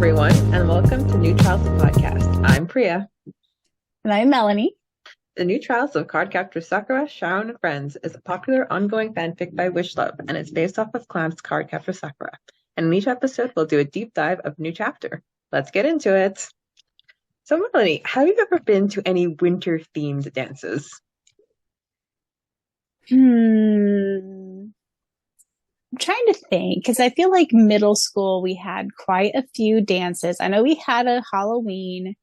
everyone, and welcome to New Trials of Podcast. I'm Preya. And I'm Melanie. The New Trials of Captor Sakura, Syaoran, and Friends is a popular ongoing fanfic by Wishluv, and it's based off of Clamp's Captor Sakura. And in each episode, we'll do a deep dive of a new chapter. Let's get into it. So, Melanie, have you ever been to any winter-themed dances? I'm trying to think because I feel like middle school we had quite a few dances. I know we had a Halloween.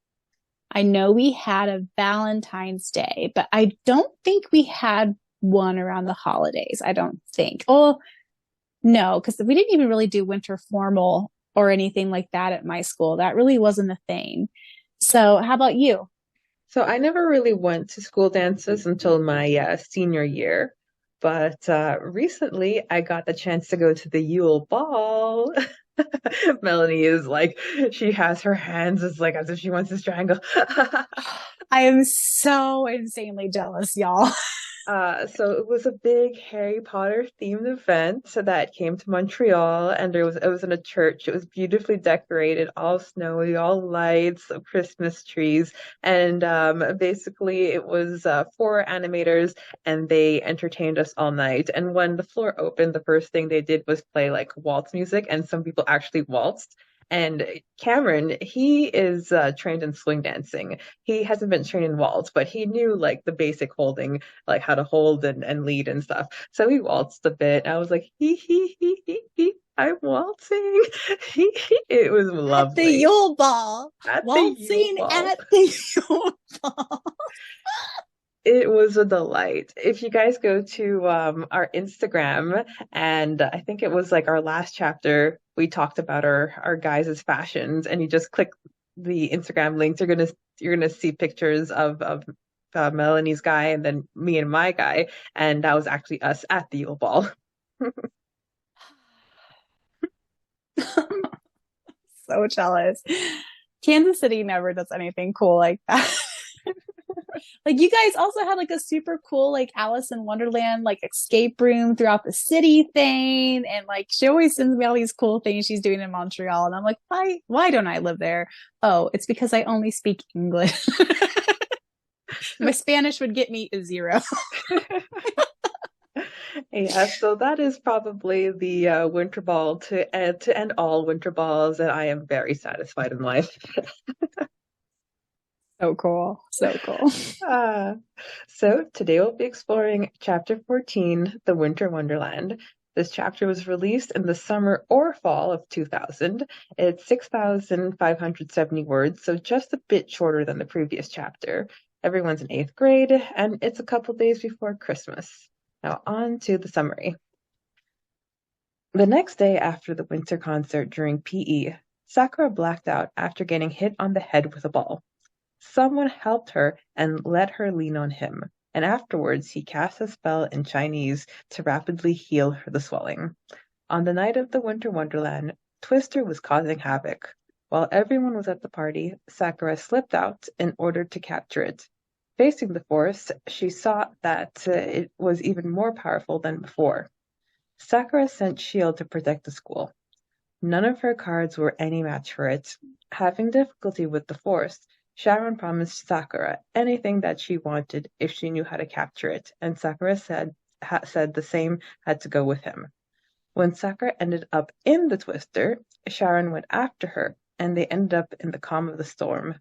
I know we had a Valentine's Day, but I don't think we had one around the holidays. I don't think. Oh, no, because we didn't even really do winter formal or anything like that at my school. That really wasn't a thing. So, how about you? So I never really went to school dances until my senior year, but recently I got the chance to go to the Yule Ball. Melanie is like, she has her hands as if she wants to strangle. I am so insanely jealous, y'all. So it was a big Harry Potter themed event that came to Montreal, and it was in a church. It was beautifully decorated, all snowy, all lights, Christmas trees, and basically it was four animators, and they entertained us all night. And when the floor opened, the first thing they did was play like waltz music, and some people actually waltzed. And Cameron, he is trained in swing dancing. He hasn't been trained in waltz, but he knew like the basic holding, like how to hold and lead and stuff. So he waltzed a bit. I was like, hee, I'm waltzing. It was At the lovely. Yule Ball. At the Yule Waltzing Ball. at the Yule Ball. It was a delight. If you guys go to our Instagram, and I think it was like our last chapter, we talked about our guys' fashions, and you just click the Instagram links, you're gonna see pictures of Melanie's guy and then me and my guy, and that was actually us at the Yule Ball. So jealous. Kansas City never does anything cool like that. Like you guys also had like a super cool like Alice in Wonderland like escape room throughout the city thing, and like she always sends me all these cool things she's doing in Montreal, and I'm like, why don't I live there? Oh, it's because I only speak English. My Spanish would get me a zero. Yeah, so that is probably the winter ball to end all winter balls, and I am very satisfied in life. So cool. So cool. Ah, so today we'll be exploring chapter 14, The Winter Wonderland. This chapter was released in the summer or fall of 2000. It's 6,570 words, so just a bit shorter than the previous chapter. Everyone's in eighth grade, and it's a couple days before Christmas. Now on to the summary. The next day after the winter concert during PE, Sakura blacked out after getting hit on the head with a ball. Someone helped her and let her lean on him, and afterwards he cast a spell in Chinese to rapidly heal the swelling. On the night of the Winter Wonderland, Twister was causing havoc. While everyone was at the party, Sakura slipped out in order to capture it. Facing the force, she saw that it was even more powerful than before. Sakura sent Shield to protect the school. None of her cards were any match for it. Having difficulty with the force, Syaoran promised Sakura anything that she wanted if she knew how to capture it, and Sakura said the same had to go with him. When Sakura ended up in the Twister, Syaoran went after her, and they ended up in the calm of the storm.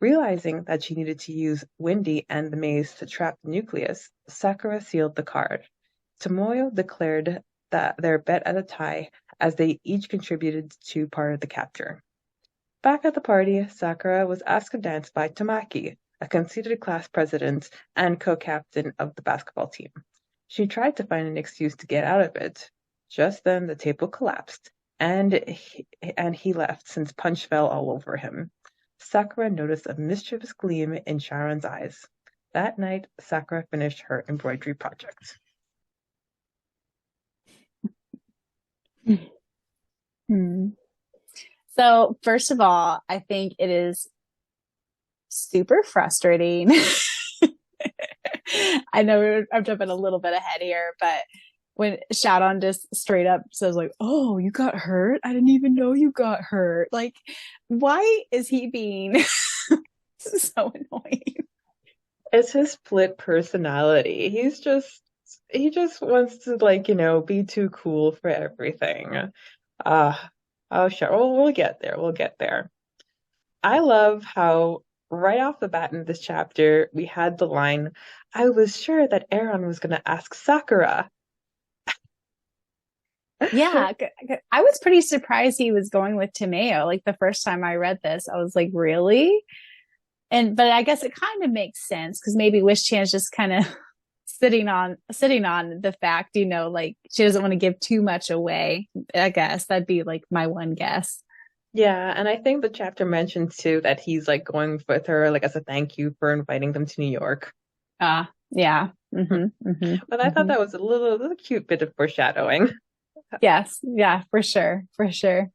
Realizing that she needed to use Windy and the maze to trap the nucleus, Sakura sealed the card. Tomoyo declared that their bet as a tie, as they each contributed to part of the capture. Back at the party, Sakura was asked to dance by Tamaki, a conceited class president and co-captain of the basketball team. She tried to find an excuse to get out of it. Just then the table collapsed, and he left since punch fell all over him. Sakura noticed a mischievous gleam in Sharon's eyes. That night, Sakura finished her embroidery project. Hmm. So, first of all, I think it is super frustrating. I know I'm jumping a little bit ahead here, but when Syaoran just straight up says like, "Oh, you got hurt? I didn't even know you got hurt." Like, why is he being so annoying? It's his split personality. He just wants to like, be too cool for everything. Uh oh sure. We'll get there. We'll get there. I love how right off the bat in this chapter we had the line, I was sure that Aaron was gonna ask Sakura. Yeah, I was pretty surprised he was going with Timeo. Like the first time I read this, I was like, really? But I guess it kind of makes sense because maybe Wish Chan's just kind of sitting on the fact, like she doesn't want to give too much away. I guess that'd be like my one guess. Yeah, and I think the chapter mentioned too that he's like going with her like as a thank you for inviting them to New York. Yeah. But I thought that was a little cute bit of foreshadowing. Yes, yeah, for sure, for sure.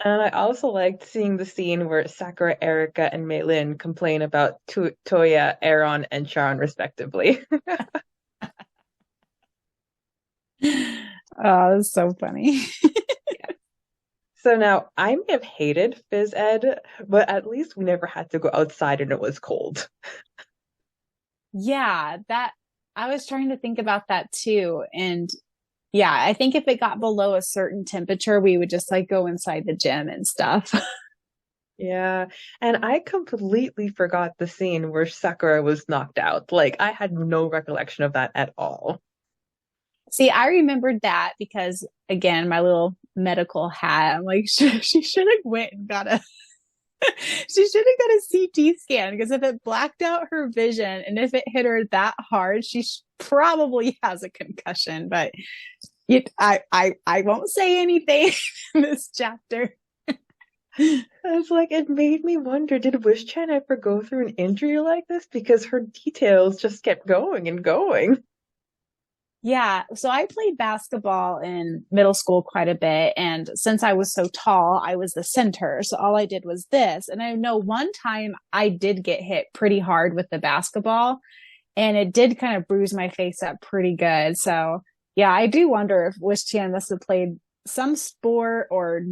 And I also liked seeing the scene where Sakura, Erika, and Meilin complain about Toya, Aaron, and Sharon respectively. Oh, that's so funny. So now I may have hated phys ed, but at least we never had to go outside and it was cold. Yeah, that I was trying to think about that too. And yeah, I think if it got below a certain temperature, we would just like go inside the gym and stuff. Yeah, and I completely forgot the scene where Sakura was knocked out. Like I had no recollection of that at all. See, I remembered that because again, my little medical hat, I'm like, she should have went and got a she should have got a CT scan because if it blacked out her vision and if it hit her that hard, she probably has a concussion. But I won't say anything in this chapter. It's like it made me wonder, did Wish-chan ever go through an injury like this? Because her details just kept going and going. Yeah, so I played basketball in middle school quite a bit. And since I was so tall, I was the center. So all I did was this. And I know one time I did get hit pretty hard with the basketball, and it did kind of bruise my face up pretty good. So yeah, I do wonder if Wish Chan must have played some sport or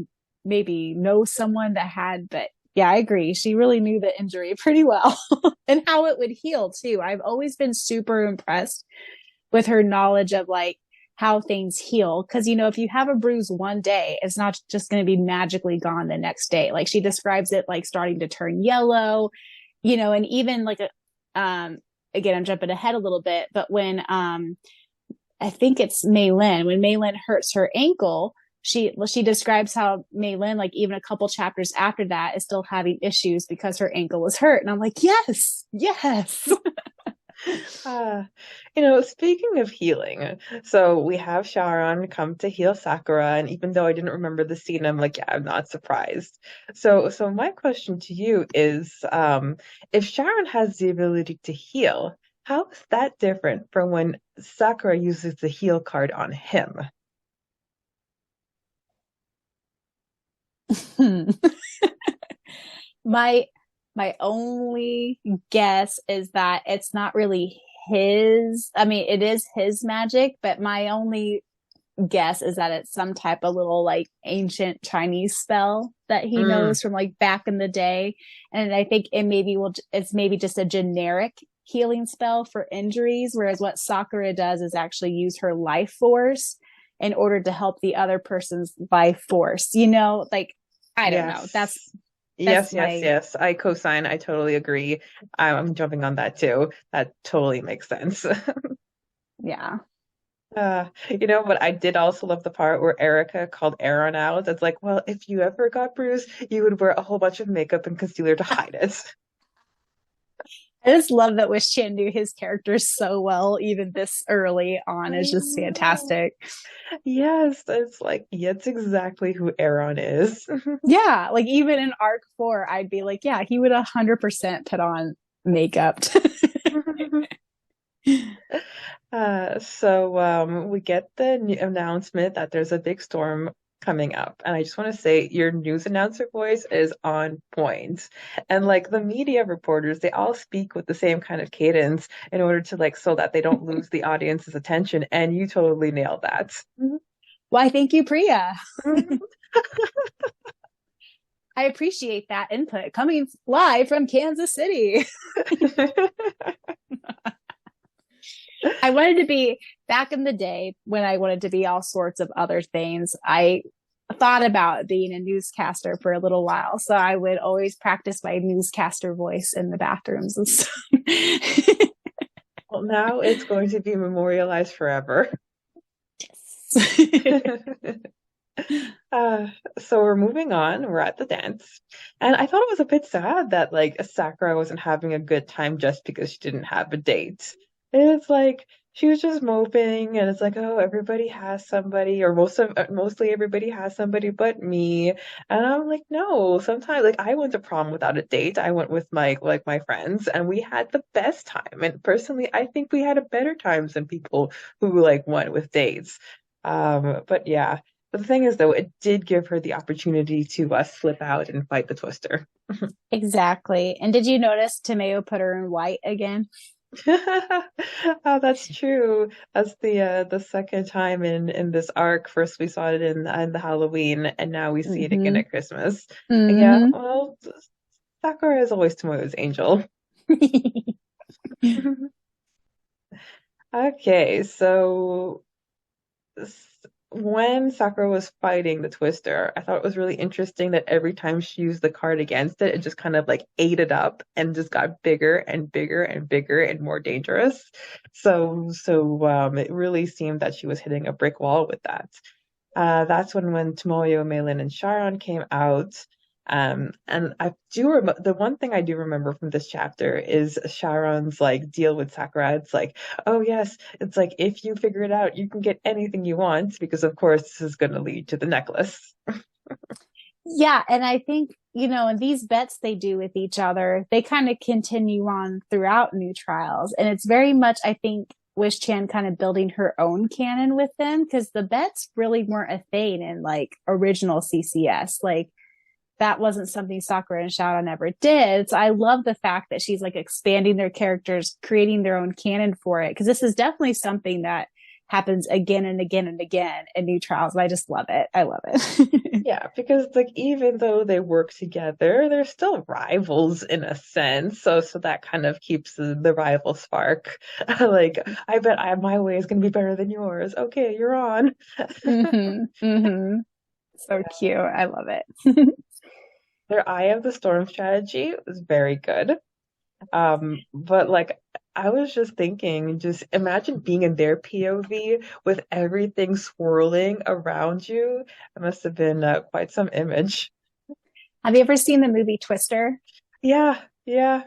maybe know someone that had, but yeah, I agree. She really knew the injury pretty well and how it would heal too. I've always been super impressed with her knowledge of like how things heal. Cause if you have a bruise one day, it's not just going to be magically gone the next day. Like she describes it like starting to turn yellow, and even like, again, I'm jumping ahead a little bit, but when, I think it's Meilin, when Meilin hurts her ankle, she describes how Meilin, like even a couple chapters after that, is still having issues because her ankle was hurt. And I'm like, yes. Speaking of healing, so we have Sharon come to heal Sakura, and even though I didn't remember the scene, I'm like, yeah, I'm not surprised. So my question to you is, if Sharon has the ability to heal, how is that different from when Sakura uses the heal card on him? my my only guess is that it's not really his. I mean, it is his magic, but my only guess is that it's some type of little like ancient Chinese spell that he knows from like back in the day. And I think it's maybe just a generic healing spell for injuries, whereas what Sakura does is actually use her life force in order to help the other person's life force. Like I don't know. That's Yes. I co-sign. I totally agree. I'm jumping on that too. That totally makes sense. Yeah. But I did also love the part where Erica called Aaron out. It's like, well, if you ever got bruised, you would wear a whole bunch of makeup and concealer to hide it. I just love that Wish Chan knew his characters so well, even this early on. Is just fantastic. Yes, it's like, it's exactly who Aaron is. Yeah, like even in arc 4, I'd be like, yeah, he would 100% put on makeup. So we get the announcement that there's a big storm coming up. And I just want to say your news announcer voice is on point. And like the media reporters, they all speak with the same kind of cadence in order to like so that they don't lose the audience's attention. And you totally nailed that. Why, thank you, Priya. I appreciate that input coming live from Kansas City. I wanted to be back in the day when I wanted to be all sorts of other things. I thought about being a newscaster for a little while. So I would always practice my newscaster voice in the bathrooms and stuff. Well, now it's going to be memorialized forever. Yes. Uh, so we're moving on. We're at the dance. And I thought it was a bit sad that like Sakura wasn't having a good time just because she didn't have a date. It's like she was just moping and it's like, oh, everybody has somebody or mostly everybody has somebody but me. And I'm like, no, sometimes like I went to prom without a date. I went with my friends and we had the best time. And personally, I think we had a better times than people who like went with dates. But yeah. But the thing is, though, it did give her the opportunity to slip out and fight the Twister. Exactly. And did you notice Tomeo put her in white again? Oh, that's true. That's the second time in this arc. First we saw it in the Halloween, and now we see it again Mm-hmm. at Christmas. Yeah, Mm-hmm. well, Sakura is always Tomoyo's angel. Okay, so when Sakura was fighting the Twister, I thought it was really interesting that every time she used the card against it, it just kind of like ate it up and just got bigger and bigger and bigger and more dangerous. So it really seemed that she was hitting a brick wall with that. That's when Tomoyo, Malin, and Syaoran came out. And I do remember the one thing I do remember from this chapter is Sharon's like deal with Sakura. It's like, oh yes, it's like if you figure it out, you can get anything you want because of course this is going to lead to the necklace. Yeah, and I think, in these bets they do with each other, they kind of continue on throughout new trials. And it's very much, I think, Wish Chan kind of building her own canon with them because the bets really weren't a thing in like original CCS. Like that wasn't something Sakura and Shaoran ever did. So I love the fact that she's like expanding their characters, creating their own canon for it. Because this is definitely something that happens again and again and again in new trials. And I just love it. I love it. Yeah, because like even though they work together, they're still rivals in a sense. So that kind of keeps the rival spark. Like I bet my way is going to be better than yours. Okay, you're on. Mm-hmm. Mm-hmm. So cute. I love it. Their Eye of the Storm strategy was very good. But like I was just thinking, just imagine being in their POV with everything swirling around you. It must have been quite some image. Have you ever seen the movie Twister? Yeah, yeah.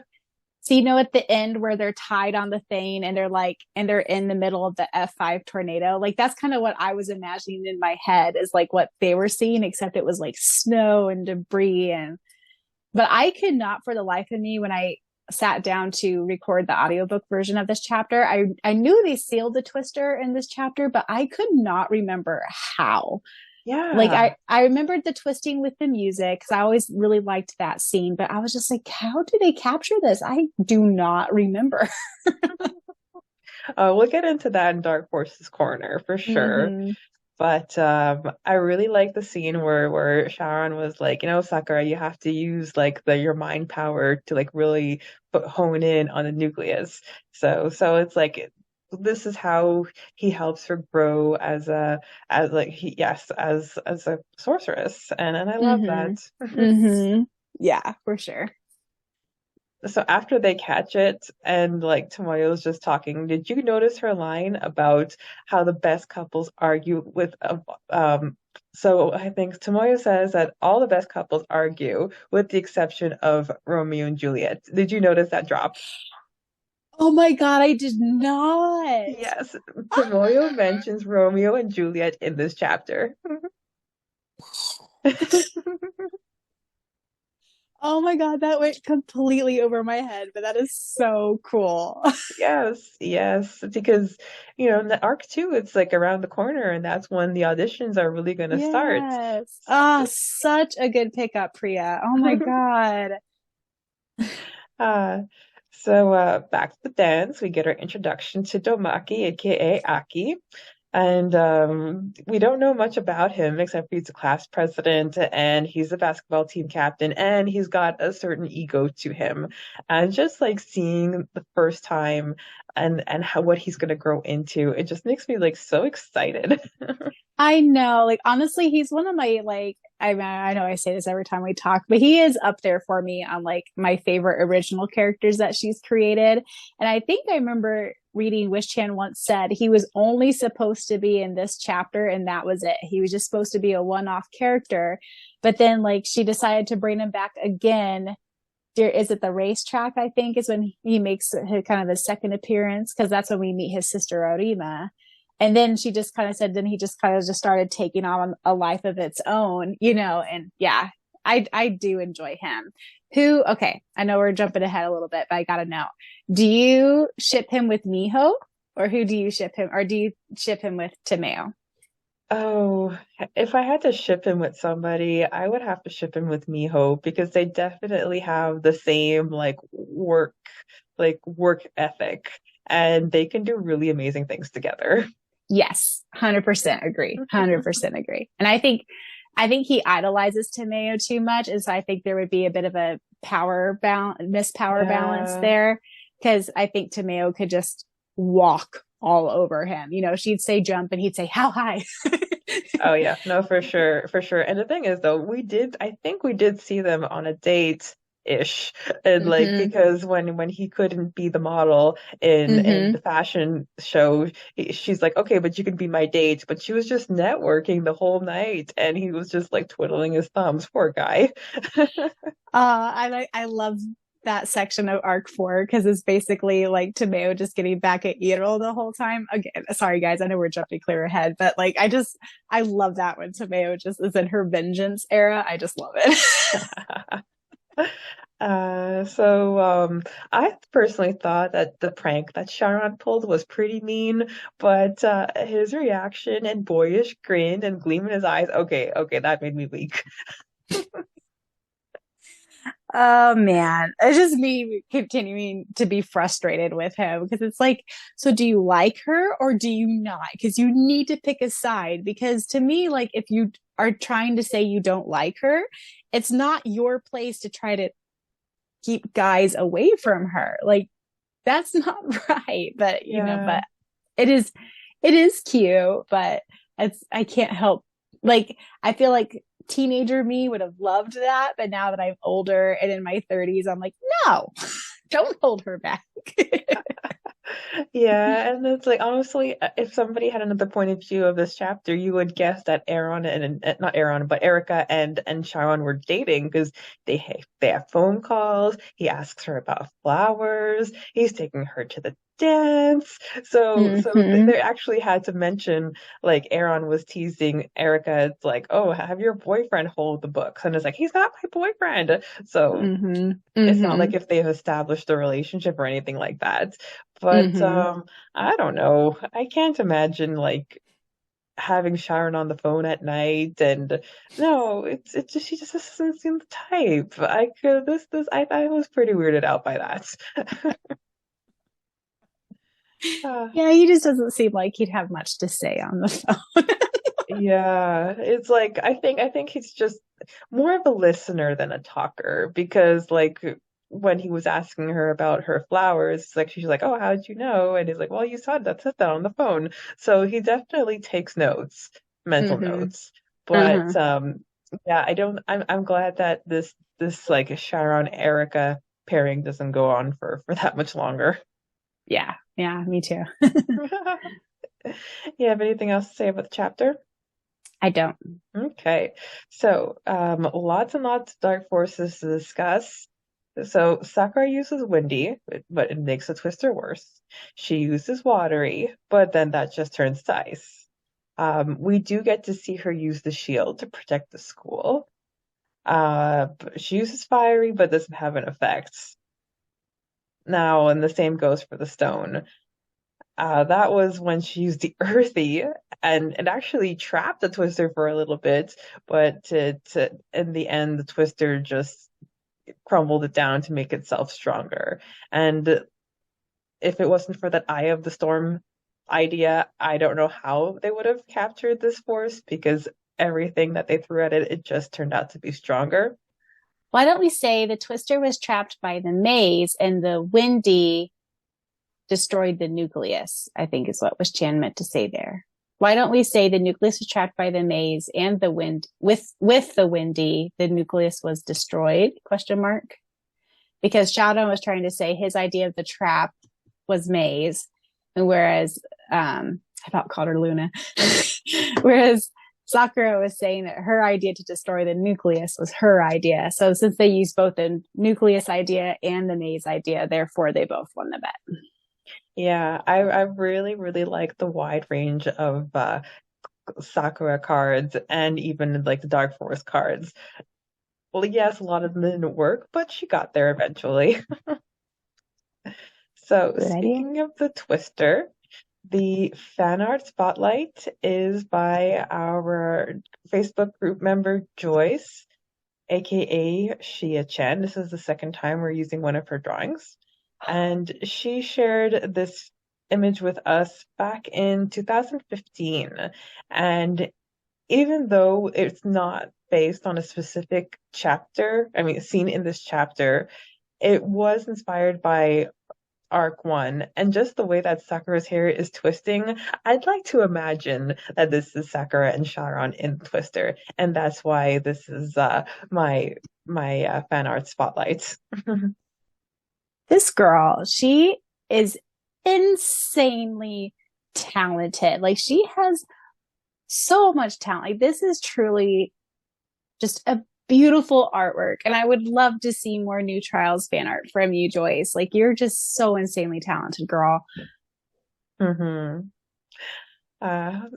So at the end where they're tied on the thing and they're in the middle of the F5 tornado. Like that's kind of what I was imagining in my head is like what they were seeing, except it was like snow and debris but I could not for the life of me when I sat down to record the audiobook version of this chapter. I knew they sealed the Twister in this chapter, but I could not remember how. Like Yeah. I remembered the twisting with the music because I always really liked that scene, but I was just like, how do they capture this? I do not remember. We'll get into that in Dark Horse's Corner for sure. Mm-hmm. But I really like the scene where Sharon was like, Sakura, you have to use like your mind power to like really hone in on the nucleus. So it's like this is how he helps her grow as like he yes as a sorceress, and I love that. Mm-hmm. Mm-hmm. Yeah, for sure. So after they catch it and like Tomoyo's just talking, did you notice her line about how the best couples argue with so I think Tomoyo says that all the best couples argue with the exception of Romeo and Juliet. Did you notice that drop? Oh my God, I did not. Yes, Tomoyo mentions Romeo and Juliet in this chapter. Oh my God, that went completely over my head, but that is so cool. Yes, yes, because in the arc two, it's like around the corner, and that's when the auditions are really going to start. Yes. Ah, such a good pickup, Priya. Oh my God. Uh, back to the dance, we get our introduction to Domaki, aka Aki. And we don't know much about him except he's a class president and he's a basketball team captain and he's got a certain ego to him. And just like seeing the first time and how what he's gonna grow into, it just makes me like so excited. I know, like honestly, he's one of my like I know I say this every time we talk, but he is up there for me on like my favorite original characters that she's created. And I think I remember reading Wish Chan once said he was only supposed to be in this chapter and that was it. He was just supposed to be a one-off character. But then like she decided to bring him back again. Is it the racetrack? I think is when he makes kind of his second appearance because that's when we meet his sister Arima. And then she just kind of said, then he just kind of just started taking on a life of its own, and yeah, I do enjoy him. Okay, I know we're jumping ahead a little bit, but I gotta know. Do you ship him with Miho? Or who do you ship him? Or do you ship him with Tomeo? Oh, if I had to ship him with somebody, I would have to ship him with Miho because they definitely have the same like work ethic and they can do really amazing things together. Yes, 100% agree. 100% agree. And I think he idolizes Tomeo too much, and so I think there would be a bit of a power balance Yeah. there because I think Tomeo could just walk all over him. She'd say jump and he'd say how high. Oh yeah, no, for sure, for sure. And the thing is though, I think we did see them on a date ish. And like Mm-hmm. because when he couldn't be the model in Mm-hmm. the fashion show, she's like, "Okay, but you can be my date." But she was just networking the whole night and he was just like twiddling his thumbs, poor guy. I love that section of arc 4 because it's basically like Tomeo just getting back at Iro the whole time. Again, sorry guys, I know we're jumping clear ahead, but like I love that when Tomeo just is in her vengeance era. I just love it. I personally thought that the prank that Syaoran pulled was pretty mean, but his reaction and boyish grin and gleam in his eyes, okay, okay, that made me weak. Oh man, it's just me continuing to be frustrated with him because it's like, so do you like her or do you not? Because you need to pick a side. Because to me, like, if you are trying to say you don't like her, it's not your place to try to keep guys away from her. Like, that's not right. But Yeah. but it is, it is cute. But I can't help. Like, I feel like teenager me would have loved that, but now that I'm older and in my 30s, I'm like, no, don't hold her back. Yeah, and it's like honestly, if somebody had another point of view of this chapter, you would guess that Aaron and not Aaron, but Erica and Sharon were dating because they have phone calls. He asks her about flowers. He's taking her to the dance. Mm-hmm. They actually had to mention like Aaron was teasing Erica. It's like, oh, have your boyfriend hold the books, and it's like he's not my boyfriend. So Mm-hmm. it's not like Mm-hmm. if they've established a relationship or anything like that. But Mm-hmm. I don't know. I can't imagine like having Sharon on the phone at night and no, it's just she just doesn't seem the type. I could this I was pretty weirded out by that. Uh, Yeah, he just doesn't seem like he'd have much to say on the phone. yeah, it's like I think he's just more of a listener than a talker because like when he was asking her about her flowers, like she's like, "Oh, how did you know?" And he's like, "Well, you said that on the phone." So he definitely takes notes, mental Mm-hmm. notes. But Uh-huh. yeah, I'm glad that this like Sharon Erica pairing doesn't go on for that much longer. Yeah. Yeah, me too. You have anything else to say about the chapter? I don't. Okay, so lots and lots of dark forces to discuss. So Sakura uses Windy, but it makes the twister worse. She uses Watery, but then that just turns to ice. We do get to see her use the shield to protect the school. She uses fiery, but doesn't have an effect. Now, and the same goes for the stone. That was when she used the earthy, and it actually trapped the twister for a little bit, but in the end, the twister just crumbled it down to make itself stronger. And if it wasn't for that Eye of the Storm idea, I don't know how they would have captured this force because everything that they threw at it, it just turned out to be stronger. Why don't we say the twister was trapped by the maze and the windy destroyed the nucleus, I think is what was Chan meant to say there. Why don't we say the nucleus was trapped by the maze and the wind with the windy, the nucleus was destroyed, ? Because Syaoran was trying to say his idea of the trap was maze, and whereas I about called her Luna. Whereas Sakura was saying that her idea to destroy the nucleus was her idea. So since they used both the nucleus idea and the maze idea, therefore they both won the bet. Yeah, I really, really like the wide range of Sakura cards and even like the Dark Forest cards. Well, yes, a lot of them didn't work, but she got there eventually. So, speaking of the twister, the fan art spotlight is by our Facebook group member Joyce, aka Shia Chen. This is the second time we're using one of her drawings. And she shared this image with us back in 2015. And even though it's not based on a specific chapter, scene in this chapter, it was inspired by Arc 1. And just the way that Sakura's hair is twisting, I'd like to imagine that this is Sakura and Syaoran in Twister. And that's why this is my fan art spotlight. This girl, she is insanely talented. Like, she has so much talent. Like, this is truly just a beautiful artwork. And I would love to see more New Trials fan art from you, Joyce. Like, you're just so insanely talented, girl. Mm-hmm.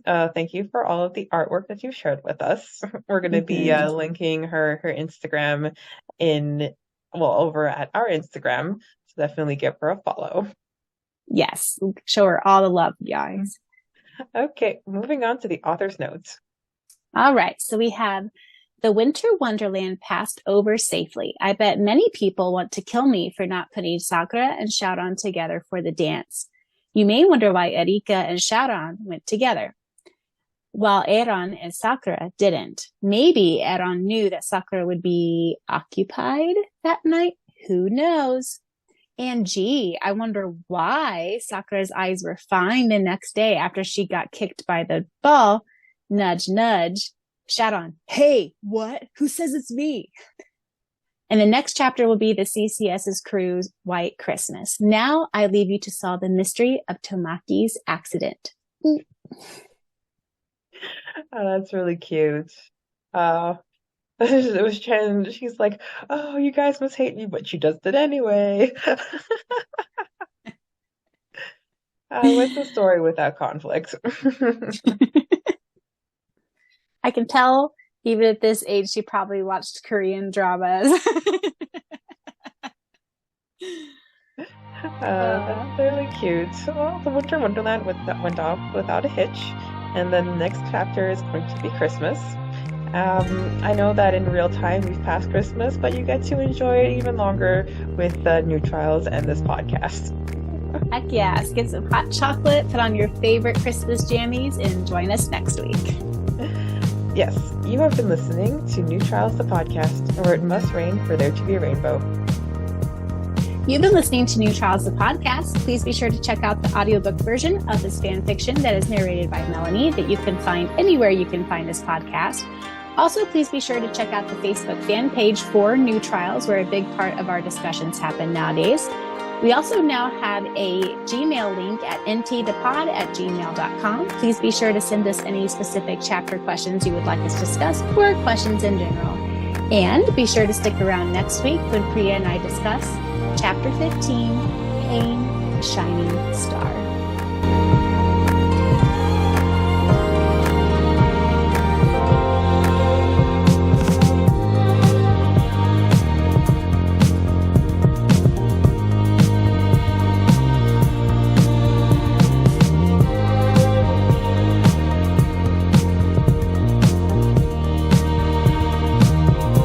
Thank you for all of the artwork that you shared with us. We're going to be linking her Instagram over at our Instagram. So definitely give her a follow. Yes, show her all the love, guys. Okay, moving on to the author's notes. All right, so we have the Winter Wonderland passed over safely. I bet many people want to kill me for not putting Sakura and Syaoran together for the dance. You may wonder why Erika and Syaoran went together, while Eren and Sakura didn't. Maybe Eren knew that Sakura would be occupied that night. Who knows? And gee, I wonder why Sakura's eyes were fine the next day after she got kicked by the ball. Nudge, nudge. Syaoran, hey, what? Who says it's me? And the next chapter will be the CCS's crew's White Christmas. Now I leave you to solve the mystery of Tomaki's accident. Oh, that's really cute. It was Chen. She's like, oh, you guys must hate me, but she does it anyway. What's the story without conflict? I can tell, even at this age, she probably watched Korean dramas. That's really cute. Well, the Winter Wonderland went off without a hitch, and then the next chapter is going to be Christmas. I know that in real time we've passed Christmas, but you get to enjoy it even longer with New Trials and this podcast. Heck yes. Get some hot chocolate, put on your favorite Christmas jammies, and join us next week. Yes, you have been listening to New Trials, the podcast, where it must rain for there to be a rainbow. You've been listening to New Trials, the podcast. Please be sure to check out the audiobook version of this fan fiction that is narrated by Melanie that you can find anywhere you can find this podcast. Also, please be sure to check out the Facebook fan page for New Trials, where a big part of our discussions happen nowadays. We also now have a Gmail link at ntthepod@gmail.com. Please be sure to send us any specific chapter questions you would like us to discuss or questions in general. And be sure to stick around next week when Preya and I discuss Chapter 15, Pain, Shining Star.